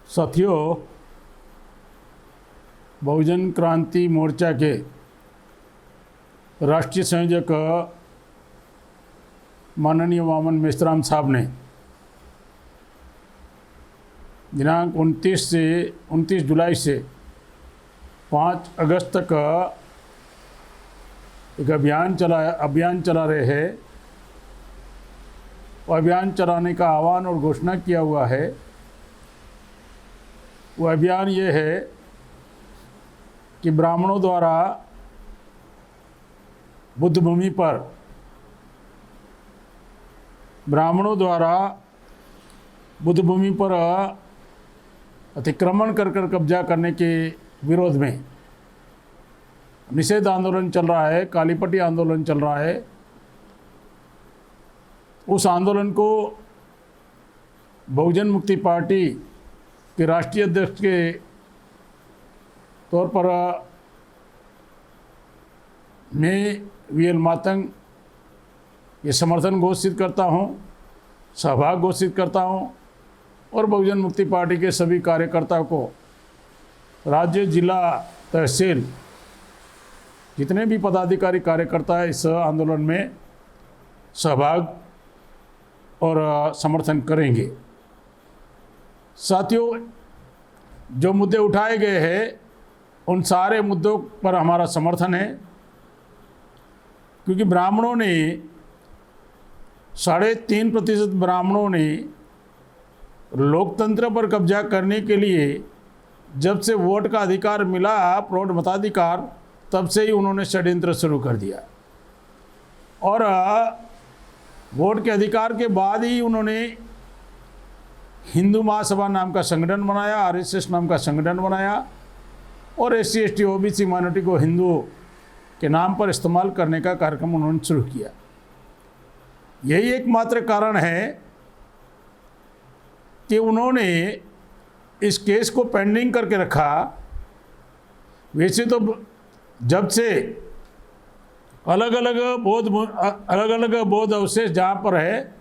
साथियों, बहुजन क्रांति मोर्चा के राष्ट्रीय संयोजक माननीय वामन मेश्राम साहब ने दिनांक 29 जुलाई से 5 अगस्त तक एक अभियान चला रहे हैं। वो अभियान चलाने का आह्वान और घोषणा किया हुआ है। वो अभियान ये है कि ब्राह्मणों द्वारा बुद्ध भूमि पर अतिक्रमण कर कब्जा करने के विरोध में निषेध आंदोलन चल रहा है, कालीपट्टी आंदोलन चल रहा है। उस आंदोलन को बहुजन मुक्ति पार्टी के राष्ट्रीय अध्यक्ष के तौर पर मैं वीएल मातंग ये समर्थन घोषित करता हूँ, सहभाग घोषित करता हूँ और बहुजन मुक्ति पार्टी के सभी कार्यकर्ताओं को राज्य, जिला, तहसील जितने भी पदाधिकारी कार्यकर्ता है इस आंदोलन में सहभाग और समर्थन करेंगे। साथियों, जो मुद्दे उठाए गए हैं उन सारे मुद्दों पर हमारा समर्थन है, क्योंकि ब्राह्मणों ने 3.5% ब्राह्मणों ने लोकतंत्र पर कब्जा करने के लिए जब से वोट का अधिकार मिला, प्रौढ़ मताधिकार, तब से ही उन्होंने षड्यंत्र शुरू कर दिया। और वोट के अधिकार के बाद ही उन्होंने हिंदू महासभा नाम का संगठन बनाया, आरएसएस नाम का संगठन बनाया और SC ST OBC माइनॉरिटी को हिंदू के नाम पर इस्तेमाल करने का कार्यक्रम उन्होंने शुरू किया। यही एकमात्र कारण है कि उन्होंने इस केस को पेंडिंग करके रखा। वैसे तो जब से अलग अलग बौद्ध अवशेष जहाँ पर है,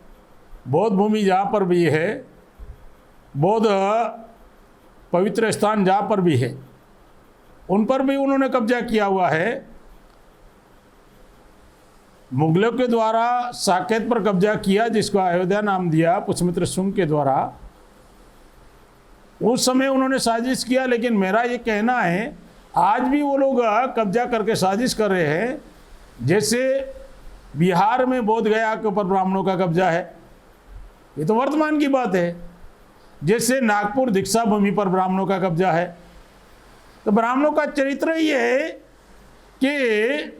बौद्ध भूमि जहाँ पर भी है, बौद्ध पवित्र स्थान जहाँ पर भी है, उन पर भी उन्होंने कब्जा किया हुआ है। मुगलों के द्वारा साकेत पर कब्जा किया, जिसको अयोध्या नाम दिया पुष्यमित्र शुंग के द्वारा। उस समय उन्होंने साजिश किया, लेकिन मेरा ये कहना है आज भी वो लोग कब्जा करके साजिश कर रहे हैं। जैसे बिहार में बोध गया के ऊपर ब्राह्मणों का कब्जा है, ये तो वर्तमान की बात है। जैसे नागपुर दीक्षा भूमि पर ब्राह्मणों का कब्जा है। तो ब्राह्मणों का चरित्र ये है कि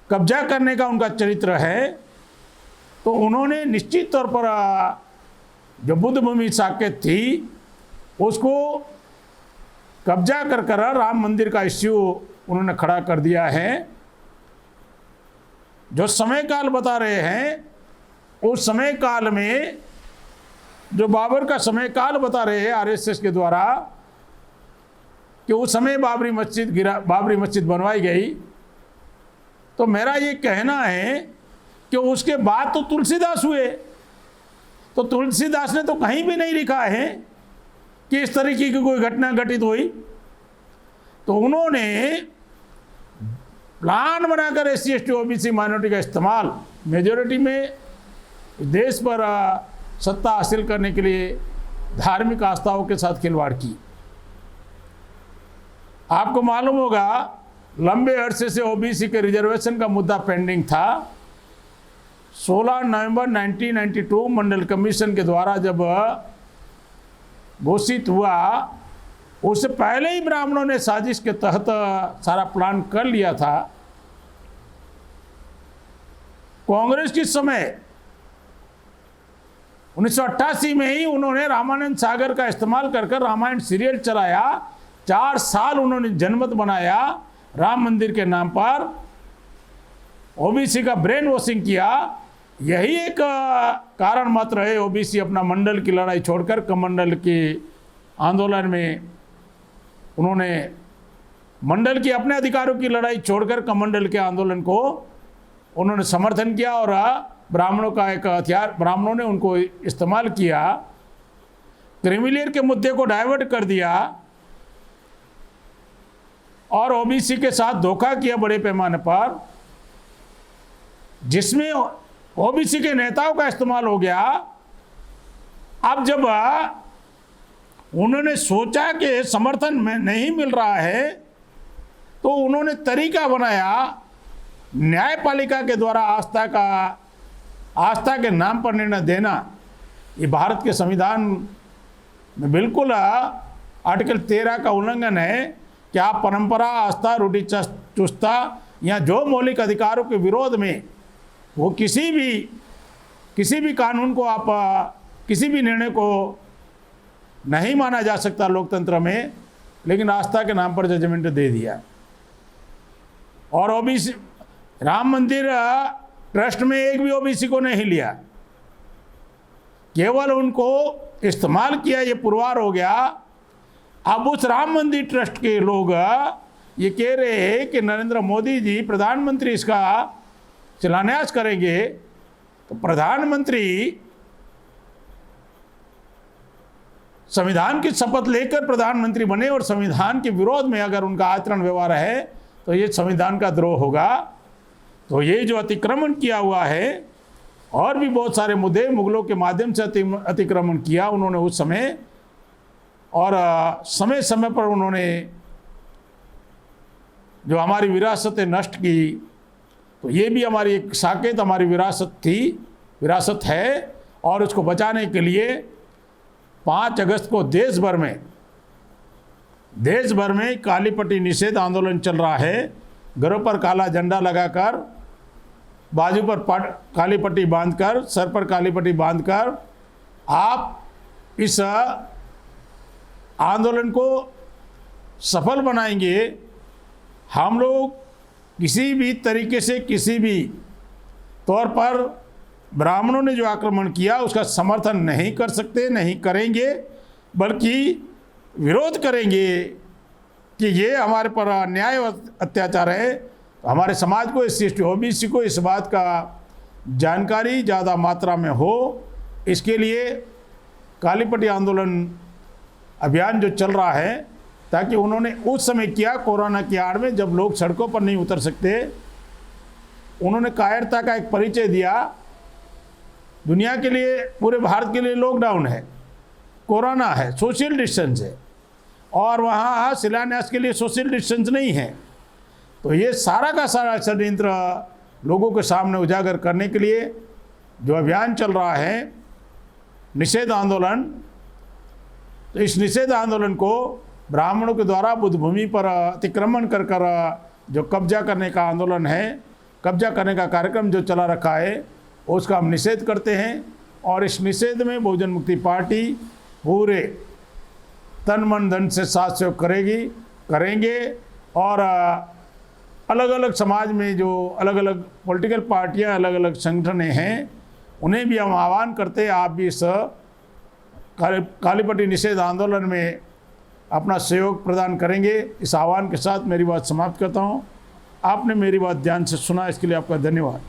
कब्जा करने का उनका चरित्र है। तो उन्होंने निश्चित तौर पर जो बुद्ध भूमि साकेत थी उसको कब्जा कर राम मंदिर का इश्यू उन्होंने खड़ा कर दिया है। जो समय काल बता रहे हैं उस समय काल में जो बाबर का समय काल बता रहे हैं आरएसएस के द्वारा कि उस समय बाबरी मस्जिद बनवाई गई। तो मेरा ये कहना है कि उसके बाद तो तुलसीदास हुए। तो तुलसीदास ने तो कहीं भी नहीं लिखा है कि इस तरीके की कोई घटना घटित हुई। तो उन्होंने प्लान बनाकर SC ST OBC माइनॉरिटी का इस्तेमाल मेजॉरिटी में देश पर सत्ता हासिल करने के लिए धार्मिक आस्थाओं के साथ खिलवाड़ की। आपको मालूम होगा लंबे अरसे से OBC के रिजर्वेशन का मुद्दा पेंडिंग था। 16 नवंबर 1992 मंडल कमीशन के द्वारा जब घोषित हुआ, उससे पहले ही ब्राह्मणों ने साजिश के तहत सारा प्लान कर लिया था। कांग्रेस के समय 1988 में ही उन्होंने रामानंद सागर का इस्तेमाल कर रामायण सीरियल चलाया। 4 साल उन्होंने जनमत बनाया राम मंदिर के नाम पर, OBC का ब्रेन वॉशिंग किया। यही एक कारण मात्र है OBC अपना मंडल की लड़ाई छोड़कर कमंडल के आंदोलन में उन्होंने मंडल की अपने अधिकारों की लड़ाई छोड़कर कमंडल के आंदोलन को उन्होंने समर्थन किया और ब्राह्मणों का एक हथियार ब्राह्मणों ने उनको इस्तेमाल किया। क्रीमिलियर के मुद्दे को डाइवर्ट कर दिया और ओबीसी के साथ धोखा किया बड़े पैमाने पर, जिसमें ओबीसी के नेताओं का इस्तेमाल हो गया। अब जब उन्होंने सोचा कि समर्थन में नहीं मिल रहा है तो उन्होंने तरीका बनाया न्यायपालिका के द्वारा आस्था के नाम पर निर्णय देना। ये भारत के संविधान में बिल्कुल आर्टिकल 13 का उल्लंघन है कि आप परंपरा, आस्था, रूढ़ि चुस्ता या जो मौलिक अधिकारों के विरोध में वो किसी भी कानून को आप किसी भी निर्णय को नहीं माना जा सकता लोकतंत्र में, लेकिन आस्था के नाम पर जजमेंट दे दिया। और ओबीसी राम मंदिर ट्रस्ट में एक भी ओबीसी को नहीं लिया, केवल उनको इस्तेमाल किया, ये पुरवार हो गया। अब उस राम मंदिर ट्रस्ट के लोग ये कह रहे हैं कि नरेंद्र मोदी जी प्रधानमंत्री इसका शिलान्यास करेंगे, तो प्रधानमंत्री संविधान की शपथ लेकर प्रधानमंत्री बने और संविधान के विरोध में अगर उनका आचरण व्यवहार है तो ये संविधान का द्रोह होगा। तो ये जो अतिक्रमण किया हुआ है, और भी बहुत सारे मुद्दे मुगलों के माध्यम से अतिक्रमण किया उन्होंने उस समय, और समय समय पर उन्होंने जो हमारी विरासतें नष्ट की, तो ये भी हमारी एक साकेत, हमारी विरासत है। और उसको बचाने के लिए 5 अगस्त को देश भर में काली पट्टी निषेध आंदोलन चल रहा है। घरों पर काला झंडा लगाकर, बाजू पर काली पट्टी बांधकर, सर पर काली पट्टी बांधकर आप इस आंदोलन को सफल बनाएंगे। हम लोग किसी भी तरीके से, किसी भी तौर पर ब्राह्मणों ने जो आक्रमण किया उसका समर्थन नहीं कर सकते, नहीं करेंगे, बल्कि विरोध करेंगे कि ये हमारे पर अन्याय और अत्याचार है। हमारे समाज को, SC/ST OBC को इस बात का जानकारी ज़्यादा मात्रा में हो, इसके लिए काली पट्टी आंदोलन अभियान जो चल रहा है, ताकि उन्होंने उस समय किया कोरोना की आड़ में, जब लोग सड़कों पर नहीं उतर सकते, उन्होंने कायरता का एक परिचय दिया। दुनिया के लिए, पूरे भारत के लिए लॉकडाउन है, कोरोना है, सोशल डिस्टेंस है, और वहाँ शिलान्यास के लिए सोशल डिस्टेंस नहीं है। तो ये सारा का सारा षड्यंत्र लोगों के सामने उजागर करने के लिए जो अभियान चल रहा है, निषेध आंदोलन, तो इस निषेध आंदोलन को ब्राह्मणों के द्वारा बुद्ध भूमि पर अतिक्रमण कर जो कब्जा करने का आंदोलन है, कब्जा करने का कार्यक्रम जो चला रखा है, उसका हम निषेध करते हैं। और इस निषेध में बहुजन मुक्ति पार्टी पूरे तन मन धन से साथ सहयोग करेंगे। और अलग अलग समाज में जो अलग अलग पॉलिटिकल पार्टियां, अलग अलग संगठन हैं, उन्हें भी हम आह्वान करते हैं, आप भी इस काली पट्टी निषेध आंदोलन में अपना सहयोग प्रदान करेंगे। इस आह्वान के साथ मेरी बात समाप्त करता हूँ। आपने मेरी बात ध्यान से सुना, इसके लिए आपका धन्यवाद।